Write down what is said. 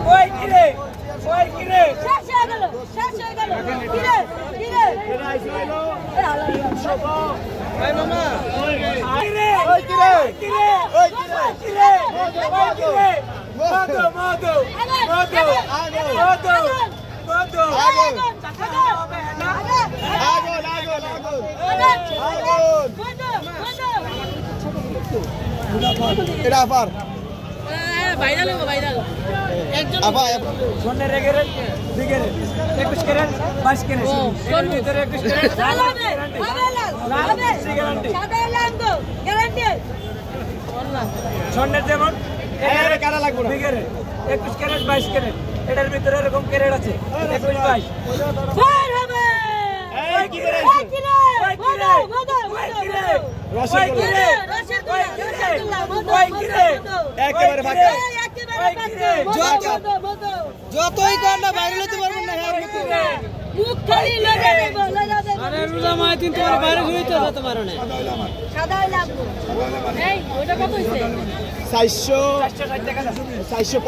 ওই কিরে ওই কিরে শেষ হয়ে গেল কিরে কিরে ভাই মামা কিরে ওই কিরে কিরে ওই কিরে কিরে ওই কিরে মধু মধু মধু মধু মধু আগুন এটা আবার ভাইরাল হবো ভাইরাল একজন আবার সোনে রেগে রে দিকে রে 21 ক্যারেট 22 ক্যারেট এর ভিতরে 21 ক্যারেট হবে হবে গ্যারান্টি সাদা লাগবে গ্যারান্টি সোনের যেমন এর কাটা লাগবে না দিকে রে 21 ক্যারেট 22 ক্যারেট এটার ভিতরে এরকম ক্যারেট আছে 21 22 ফের হবে এই কি করে ওই কিরে ওই কিরে রসের কিরে রসগোল্লা ওই কিরে একেবারে ফাঁকা যতই কর না বাইরে হতে পারবেন না মুখ খালি লাগা দেব আরে রোজা মাই দিন তোমার বাইরে হইতে যেতে পারো না সাদা লাগবে এই ওটা কত হইছে 400 460 টাকা 450